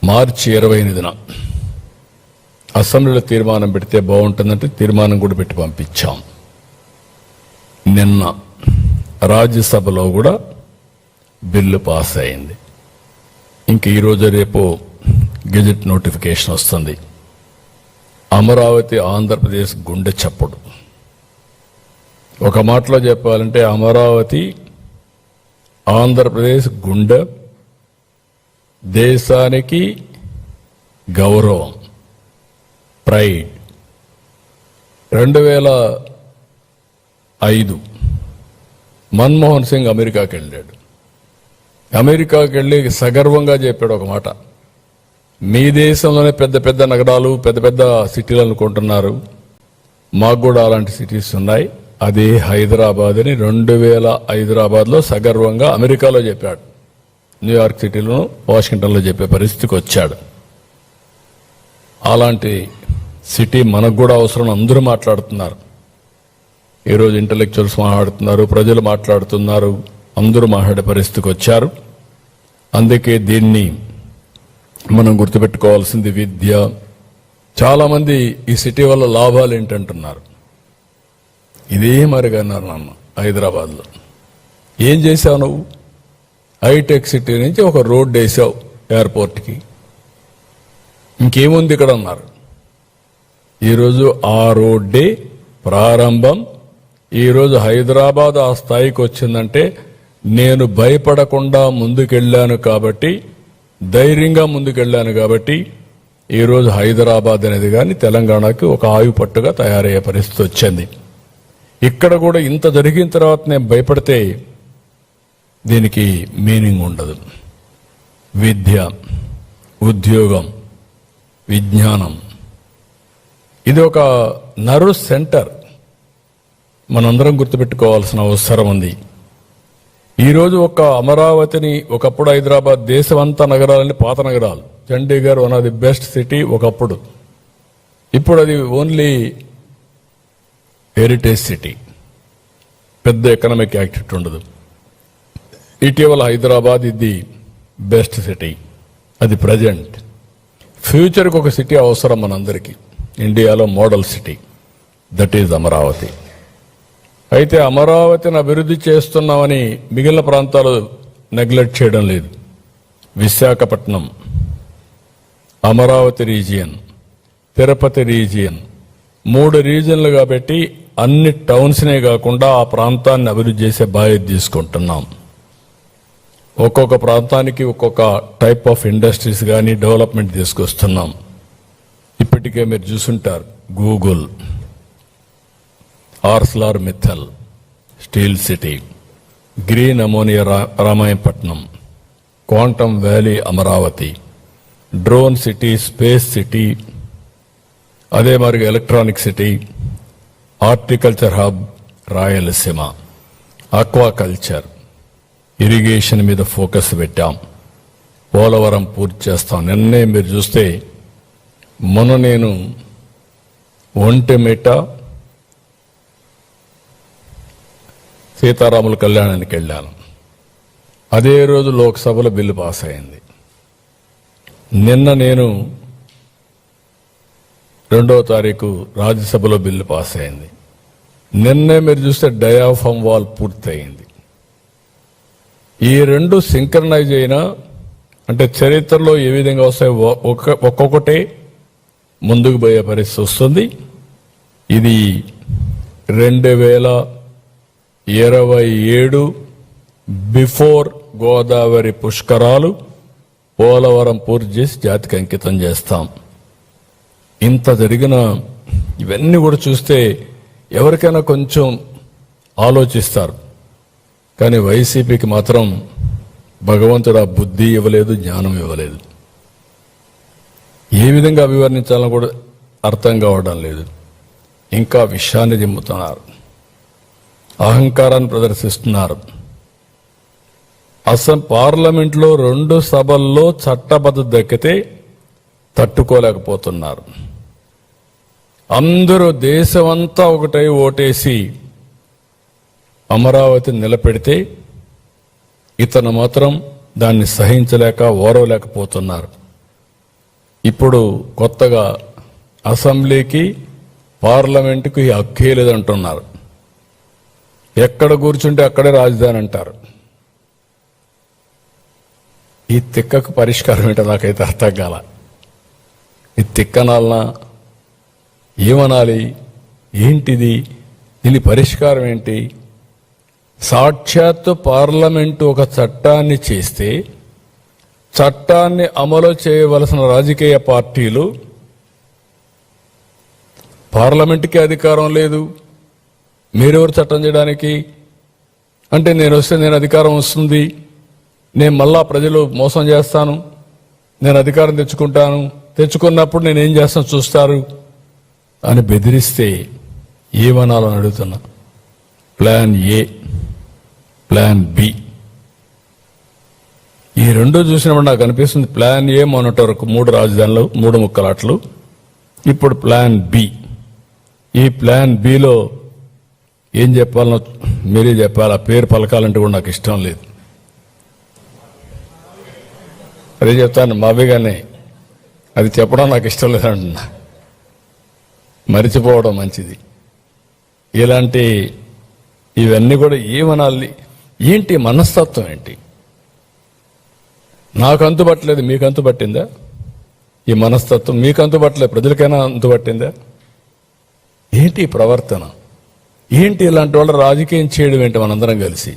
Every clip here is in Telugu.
మార్చి 28న అసెంబ్లీలో తీర్మానం పెడితే బాగుంటుందంటే తీర్మానం కూడా పెట్టి పంపించాం. నిన్న రాజ్యసభలో కూడా బిల్లు పాస్ అయింది. ఇంక ఈరోజు రేపు గెజెట్ నోటిఫికేషన్ వస్తుంది. అమరావతి ఆంధ్రప్రదేశ్ గుండె చప్పుడు. ఒక మాటలో చెప్పాలంటే అమరావతి ఆంధ్రప్రదేశ్ గుండె, దేశానికి గౌరవం, ప్రైడ్. 2005 మన్మోహన్ సింగ్ అమెరికాకి వెళ్ళాడు. అమెరికాకి వెళ్ళి సగర్వంగా చెప్పాడు ఒక మాట, మీ దేశంలోనే పెద్ద పెద్ద నగరాలు పెద్ద పెద్ద సిటీలు అనుకుంటున్నారు, మాకు కూడా అలాంటి సిటీస్ ఉన్నాయి, అదే హైదరాబాద్ అని 2000 హైదరాబాద్లో సగర్వంగా అమెరికాలో చెప్పాడు. న్యూయార్క్ సిటీలో వాషింగ్టన్లో చెప్పే పరిస్థితికి వచ్చాడు. అలాంటి సిటీ మనకు కూడా అవసరం. అందరూ మాట్లాడుతున్నారు ఈరోజు, ఇంటలెక్చువల్స్ మాట్లాడుతున్నారు, ప్రజలు మాట్లాడుతున్నారు, అందరూ మాట్లాడే పరిస్థితికి వచ్చారు. అందుకే దీన్ని మనం గుర్తుపెట్టుకోవాల్సింది విద్య. చాలామంది ఈ సిటీ వల్ల లాభాలు ఏంటంటున్నారు. ఇదే మరిగన్నారు నాన్న, హైదరాబాద్లో ఏం చేశావు నువ్వు? హైటెక్ సిటీ నుంచి ఒక రోడ్డు వేసావు ఎయిర్పోర్ట్కి, ఇంకేముంది ఇక్కడ అన్నారు. ఈరోజు ఆ రోడ్డే ప్రారంభం. ఈరోజు హైదరాబాద్ ఆ స్థాయికి వచ్చిందంటే నేను భయపడకుండా ముందుకెళ్ళాను కాబట్టి, ధైర్యంగా ముందుకెళ్ళాను కాబట్టి ఈరోజు హైదరాబాద్ అనేది కానీ తెలంగాణకి ఒక ఆయుపట్టుగా తయారయ్యే పరిస్థితి వచ్చింది. ఇక్కడ కూడా ఇంత జరిగిన తర్వాత నేను భయపడితే దీనికి మీనింగ్ ఉండదు. విద్య, ఉద్యోగం, విజ్ఞానం, ఇది ఒక నర్వ్ సెంటర్. మనందరం గుర్తుపెట్టుకోవాల్సిన అవసరం ఉంది. ఈరోజు ఒక అమరావతిని, ఒకప్పుడు హైదరాబాద్ దేశమంతా నగరాలని పాత నగరాలు, Chandigarh one of the best city ఒకప్పుడు. ఇప్పుడు అది ఓన్లీ హెరిటేజ్ సిటీ, పెద్ద ఎకనామిక్ యాక్టివిటీ ఉండదు. ఇటీవల హైదరాబాద్ ఇది బెస్ట్ సిటీ, అది ప్రజెంట్. ఫ్యూచర్కి ఒక సిటీ అవసరం మనందరికీ. ఇండియాలో model city, that is Amaravati. అయితే అమరావతిని అభివృద్ధి చేస్తున్నామని మిగిలిన ప్రాంతాలు నెగ్లెక్ట్ చేయడం లేదు. విశాఖపట్నం, అమరావతి రీజియన్, తిరుపతి రీజియన్, 3 రీజియన్లుగా పెట్టి అన్ని టౌన్స్నే కాకుండా ఆ ప్రాంతాన్ని అభివృద్ధి చేసే బాధ్యత తీసుకుంటున్నాం. ఒక్కొక్క ప్రాంతానికి ఒక్కొక్క టైప్ ఆఫ్ ఇండస్ట్రీస్ కానీ డెవలప్మెంట్ తీసుకొస్తున్నాం. ఇప్పటికే మీరు చూసుంటారు, Google, Arcelor Mittal steel city, green ammonia Ramayapatnam, quantum valley Amaravati, drone city, space city, అదే మరి electronic city, horticulture hub Rayalaseema, aquaculture, irrigation మీద ఫోకస్ పెట్టాం. పోలవరం పూర్తి చేస్తాం. నిన్నే మీరు చూస్తే మొన్న నేను ఒంటెమిట సీతారాముల కళ్యాణానికి వెళ్ళాను. అదే రోజు లోక్సభలో బిల్లు పాస్ అయింది. నిన్న నేను 2వ తారీఖు రాజ్యసభలో బిల్లు పాస్ అయింది. నిన్నే మీరు చూస్తే డయాఫామ్ వాల్ పూర్తయింది. ఈ 2 సింక్రనైజ్ అయినా అంటే చరిత్రలో ఏ విధంగా వస్తాయి, ఒక్కొక్కటే ముందుకు పోయే పరిస్థితి వస్తుంది. ఇది 2027 బిఫోర్ గోదావరి పుష్కరాలు పోలవరం పూర్తి చేసి జాతికి అంకితం చేస్తాం. ఇంత జరిగిన ఇవన్నీ కూడా చూస్తే ఎవరికైనా కొంచెం ఆలోచిస్తారు. కానీ వైసీపీకి మాత్రం భగవంతుడు ఆ బుద్ధి ఇవ్వలేదు, జ్ఞానం ఇవ్వలేదు. ఏ విధంగా అభివర్ణించాలని కూడా అర్థం కావడం లేదు. ఇంకా విషయాన్ని దింపుతున్నారు, అహంకారాన్ని ప్రదర్శిస్తున్నారు. పార్లమెంట్లో 2 సభల్లో చట్టబద్ధత దక్కితే తట్టుకోలేకపోతున్నారు. అందరూ దేశమంతా ఒకటై ఓటేసి అమరావతిని నిలబెడితే ఇతను మాత్రం దాన్ని సహించలేక ఓరవలేకపోతున్నారు. ఇప్పుడు కొత్తగా అసెంబ్లీకి పార్లమెంటుకి హక్కే లేదంటున్నారు. ఎక్కడ కూర్చుంటే అక్కడే రాజధాని అంటారు. ఈ తిక్కకు పరిష్కారం ఏంటో నాకైతే అర్థం కాల. ఈ తిక్కనాలనా ఏమనాలి, ఏంటిది, దీని పరిష్కారం ఏంటి? సాక్షాత్తు పార్లమెంటు ఒక చట్టాన్ని చేస్తే చట్టాన్ని అమలు చేయవలసిన రాజకీయ పార్టీలు పార్లమెంటుకి అధికారం లేదు, మీరెవరు చట్టం చేయడానికి అంటే, నేను వస్తే నేను అధికారం వస్తుంది, నేను మళ్ళా ప్రజలు మోసం చేస్తాను, నేను అధికారం తెచ్చుకున్నప్పుడు నేను ఏం చేస్తాను చూస్తారు అని బెదిరిస్తే ఏమనాలని అడుగుతున్నా. ప్లాన్ ఏ, ప్లాన్ బి, ఈ రెండు చూసినప్పుడు నాకు అనిపిస్తుంది ప్లాన్ ఏ మొన్నటి వరకు 3 రాజధానులు 3 ముక్కలాట్లు, ఇప్పుడు ప్లాన్ బి. ఈ ప్లాన్ బిలో ఏం చెప్పాలనో మీరే చెప్పాలి. ఆ పేరు పలకాలంటే కూడా నాకు ఇష్టం లేదు. అదే చెప్తాను మావిగానే, అది చెప్పడం నాకు ఇష్టం లేదంటున్నా. మరిచిపోవడం మంచిది. ఇలాంటి ఇవన్నీ కూడా ఏమనాలి, ఏంటి మనస్తత్వం ఏంటి? నాకు అంతుపట్టలేదు, మీకు అంతుపట్టిందా? ఈ మనస్తత్వం మీకు అంతుపట్టలేదు, ప్రజలకైనా అంతుపట్టిందా? ఏంటి ప్రవర్తన ఏంటి? ఇలాంటి వాళ్ళు రాజకీయం చేయడం ఏంటి? మనందరం కలిసి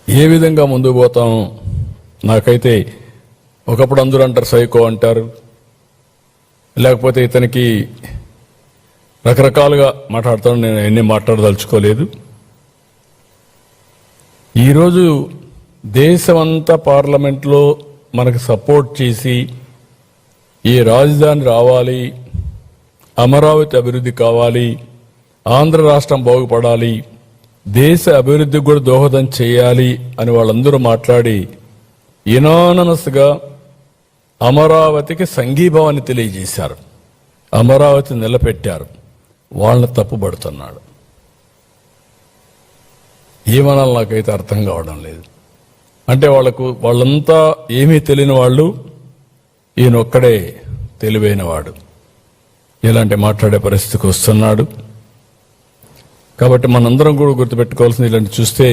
ఏ విధంగా ముందుకు పోతాం? నాకైతే ఒకప్పుడు అందరూ అంటారు సైకో అంటారు, లేకపోతే ఇతనికి రకరకాలుగా మాట్లాడతాను. నేను ఎన్ని మాట్లాడదలుచుకోలేదు. ఈరోజు దేశమంతా పార్లమెంట్లో మనకు సపోర్ట్ చేసి ఈ రాజధాని రావాలి, అమరావతి అభివృద్ధి కావాలి, ఆంధ్ర రాష్ట్రం బాగుపడాలి, దేశ అభివృద్ధికి కూడా దోహదం చేయాలి అని వాళ్ళందరూ మాట్లాడి యునానమస్గా అమరావతికి సంఘీభావాన్ని తెలియజేశారు, అమరావతి నిలబెట్టారు. వాళ్ళని తప్పుపడుతున్నాడు. ఏమనాలి నాకైతే అర్థం కావడం లేదు. అంటే వాళ్ళంతా ఏమీ తెలియని వాళ్ళు, ఈయనొక్కడే తెలివైన వాడు. ఇలాంటి మాట్లాడే పరిస్థితికి వస్తున్నాడు. కాబట్టి మనందరం కూడా గుర్తుపెట్టుకోవాల్సింది, ఇలాంటి చూస్తే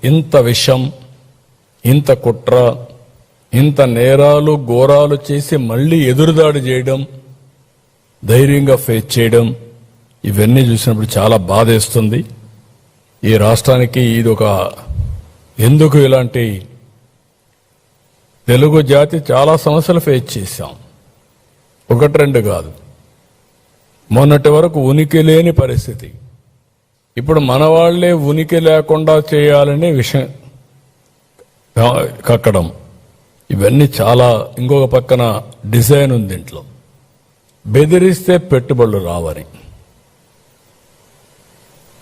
ఇంత విషం, ఇంత కుట్ర, ఇంత నేరాలు ఘోరాలు చేసి మళ్ళీ ఎదురుదాడి చేయడం, ధైర్యంగా ఫేస్ చేయడం, ఇవన్నీ చూసినప్పుడు చాలా బాధేస్తుంది. ఈ రాష్ట్రానికి ఇది ఎందుకు ఇలాంటి తెలుగు జాతి చాలా సమస్యలు ఫేస్ చేశాం, 1-2 కాదు. మొన్నటి వరకు ఉనికి లేని పరిస్థితి, ఇప్పుడు మన వాళ్లే ఉనికి లేకుండా చేయాలనే విషయం కక్కడం, ఇవన్నీ చాలా. ఇంకొక పక్కన డిజైన్ ఉంది ఇంట్లో, బెదిరిస్తే పెట్టుబడులు రావని.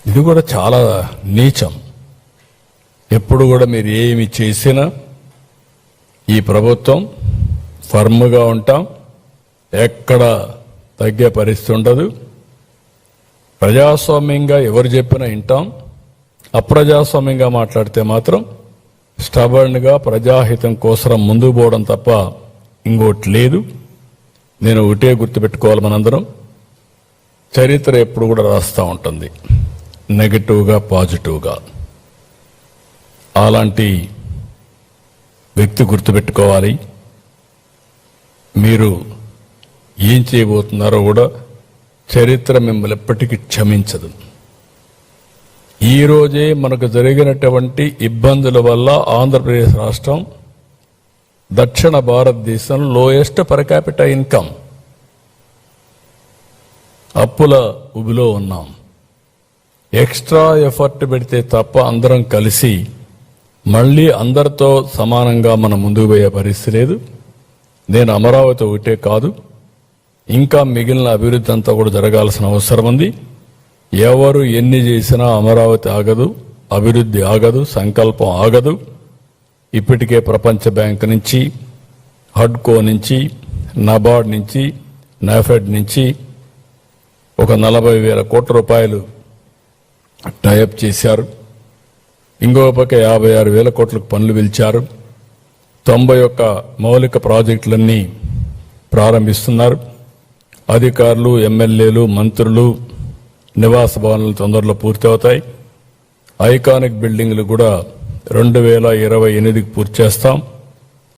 ఇది కూడా చాలా నీచం. ఎప్పుడు కూడా మీరు ఏమి చేసినా ఈ ప్రభుత్వం ఫర్మ్గా ఉంటాం, ఎక్కడ తగ్గే పరిస్థితి ఉండదు. ప్రజాస్వామ్యంగా ఎవరు చెప్పినా వింటాం, అప్రజాస్వామ్యంగా మాట్లాడితే మాత్రం స్టబర్న్గా ప్రజాహితం కోసం ముందుకు పోవడం తప్ప ఇంకోటి లేదు. నేను ఒకటే గుర్తుపెట్టుకోవాలి, మనందరం చరిత్ర ఎప్పుడు కూడా రాస్తూ ఉంటుంది, నెగటివ్గా పాజిటివ్గా. అలాంటి వ్యక్తి గుర్తుపెట్టుకోవాలి. మీరు ఏం చేయబోతున్నారో కూడా చరిత్ర మిమ్మల్ని ఎప్పటికీ క్షమించదు. ఈరోజే మనకు జరిగినటువంటి ఇబ్బందుల వల్ల ఆంధ్రప్రదేశ్ రాష్ట్రం దక్షిణ భారతదేశం లోయెస్ట్ పర్ క్యాపిటా ఇన్కమ్, అప్పుల ఉబిలో ఉన్నాం. ఎక్స్ట్రా ఎఫర్ట్ పెడితే తప్ప అందరం కలిసి మళ్ళీ అందరితో సమానంగా మనం ముందుకు పోయే పరిస్థితి లేదు. నేను అమరావతి ఒకటే కాదు, ఇంకా మిగిలిన అభివృద్ధి అంతా కూడా జరగాల్సిన అవసరం ఉంది. ఎవరు ఎన్ని చేసినా అమరావతి ఆగదు, అభివృద్ధి ఆగదు, సంకల్పం ఆగదు. ఇప్పటికే ప్రపంచ బ్యాంక్ నుంచి, హడ్కో నుంచి, నబార్డ్ నుంచి, నాఫెడ్ నుంచి ఒక 40,000 కోట్ల రూపాయలు టైఅప్ చేశారు. ఇంకొక పక్క 56,000 కోట్లకు పనులు పిలిచారు. 91 మౌలిక ప్రాజెక్టులన్నీ ప్రారంభిస్తున్నారు. అధికారులు, ఎమ్మెల్యేలు, మంత్రులు నివాస భవనాలు తొందరలో పూర్తవుతాయి. ఐకానిక్ బిల్డింగ్లు కూడా 2028కి పూర్తి చేస్తాం.